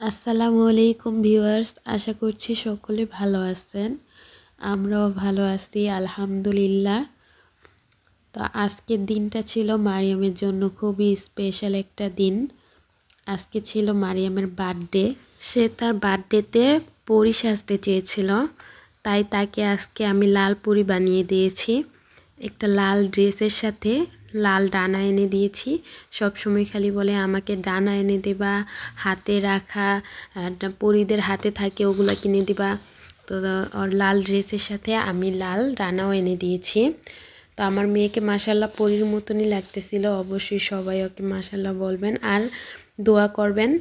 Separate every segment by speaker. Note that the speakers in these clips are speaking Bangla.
Speaker 1: আসসালামু আলাইকুম ভিউয়ার্স, আশা করছি সকলে ভালো আছেন। আমরাও ভালো আছি আলহামদুলিল্লাহ। তো আজকের দিনটা ছিল মারিয়ামের জন্য খুবই স্পেশাল একটা দিন। আজকে ছিল মারিয়ামের বার্থডে। সে তার বার্থডেতে পরী সাজতে চেয়েছিল, তাই তাকে আজকে আমি লাল পরী বানিয়ে দিয়েছি। একটা লাল ড্রেসের সাথে লাল ডানা এনে দিয়েছি। সব সময় খালি বলে আমাকে ডানা এনে দেবা, হাতে রাখা পরীদের হাতে থাকে ওগুলো কিনে দিবা। তো ওর লাল ড্রেসের সাথে আমি লাল ডানাও এনে দিয়েছি। তো আমার মেয়েকে মাশাল্লাহ পরীর মতনই লাগতেছিল। অবশ্যই সবাই ওকে মাশাল্লাহ বলবেন আর দোয়া করবেন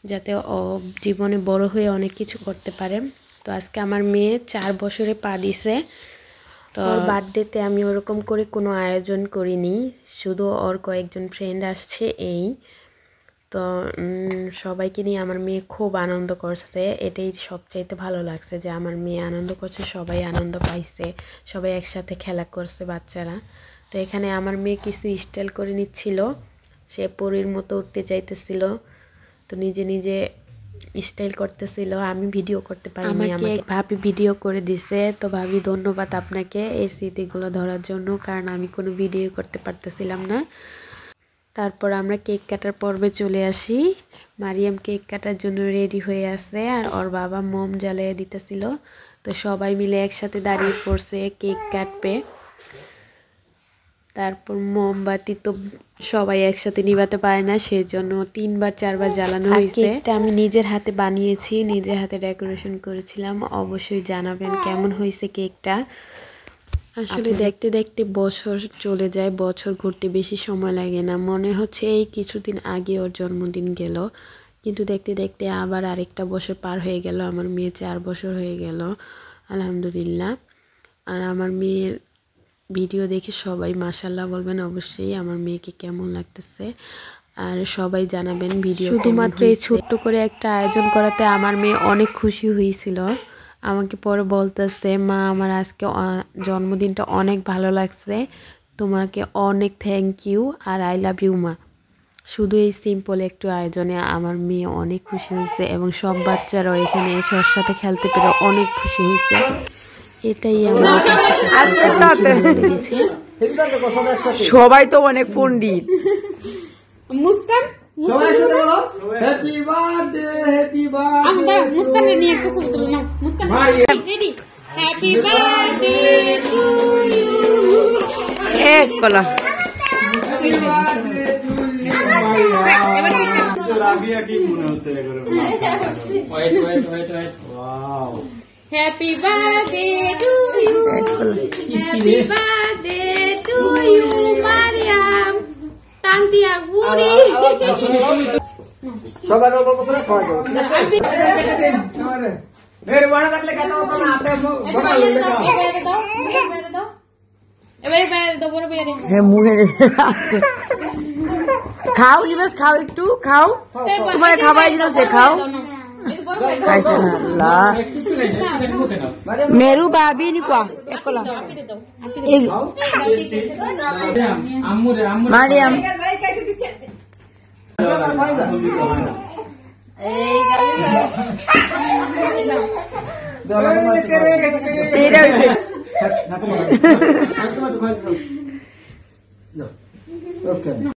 Speaker 1: যাতে ও জীবনে বড় হয়ে অনেক কিছু করতে পারে। তো আজকে আমার মেয়ে 4 বছরে পা দিছে। তো ওর বার্থডেতে আমি ওরকম করে কোনো আয়োজন করিনি, শুধু ওর কয়েকজন ফ্রেন্ড আসছে এই। তো সবাইকে নিয়ে আমার মেয়ে খুব আনন্দ করছে। এটাই সবচাইতে ভালো লাগছে যে আমার মেয়ে আনন্দ করছে, সবাই আনন্দ পাইছে, সবাই একসাথে খেলা করছে বাচ্চারা। তো এখানে আমার মেয়ে কিছু স্টাইল করে নিচ্ছিল, সে পরীর মতো উঠতে চাইতেছিল, তো নিজে নিজে স্টাইল করতেছিল। আমি ভিডিও করতে পারিনি, আমাকে ভাবি ভিডিও করে দিছে। তো ভাবি ধন্যবাদ আপনাকে এই স্মৃতিগুলো ধরার জন্য, কারণ আমি কোনো ভিডিও করতে পারতেছিলাম না। তারপর আমরা কেক কাটার পর্বে চলে আসি। মারিয়াম কেক কাটার জন্য রেডি হয়ে আছে আর ওর বাবা মোম জ্বালিয়ে দিতেছিল। তো সবাই মিলে একসাথে দাঁড়িয়ে পড়ছে কেক কাটবে। তারপর মোমবাতি তো সবাই একসাথে নিভাতে পারে না, সেই জন্য 3 বার 4 বার জ্বালানো হয়েছে। কেকটা আমি নিজের হাতে বানিয়েছি, নিজের হাতে ডেকোরেশন করেছিলাম। অবশ্যই জানাবেন কেমন হয়েছে কেকটা। আসলে দেখতে দেখতে বছর চলে যায়, বছর ঘুরতে বেশি সময় লাগে না। মনে হচ্ছে এই কিছুদিন আগে ওর জন্মদিন গেল, কিন্তু দেখতে দেখতে আবার আরেকটা বছর পার হয়ে গেল। আমার মেয়ে 4 বছর হয়ে গেল আলহামদুলিল্লাহ। আর আমার মেয়ের ভিডিও দেখে সবাই মাশাল্লাহ বলবেন অবশ্যই আমার মেয়েকে কেমন লাগতেছে, আর সবাই জানাবেন ভিডিও। শুধুমাত্র এই ছোট্ট করে একটা আয়োজন করাতে আমার মেয়ে অনেক খুশি হয়েছিল। আমাকে পরে বলতেছে, মা আমার আজকে জন্মদিনটা অনেক ভালো লাগছে, তোমাকে অনেক থ্যাংক ইউ আর আই লাভ ইউ মা। শুধু এই সিম্পল একটু আয়োজনে আমার মেয়ে অনেক খুশি হয়েছে এবং সব বাচ্চারাও এখানে এসে ওর সাথে খেলতে পেরে অনেক খুশি হয়েছে। এটাই আমার লেগেছে।
Speaker 2: সবাই তো অনেক পণ্ডিত।
Speaker 3: Muskan
Speaker 4: happy birthday, happy birthday.
Speaker 3: আমরা মুস্কানের নিয়ে একটা ছবি তুলব না। Muskan ready. Happy birthday to you.
Speaker 2: এক কলা
Speaker 4: লাভিয়া কি মনে হচ্ছে এগুলো? Wait wait wait wait. Wow,
Speaker 3: happy birthday to you. Happy birthday to you Mariyam. তান্তিয়া গুড়ি
Speaker 4: সবার অল্প করে খাওয়া দাও। মেরে বড় থাকলে কেন না আপনি বড় হলে
Speaker 3: দাও। এবারে বাইরে দাও, বড় বাইরে।
Speaker 2: হ্যাঁ মুখে খাও, লিবাস খাও, একটু খাও, তোমার খাবার দিতেছে, খাও। খাইছে না আল্লাহ। মেরু ভাবি নি কোয়া এক কলা মারিয়াম
Speaker 4: ওকে।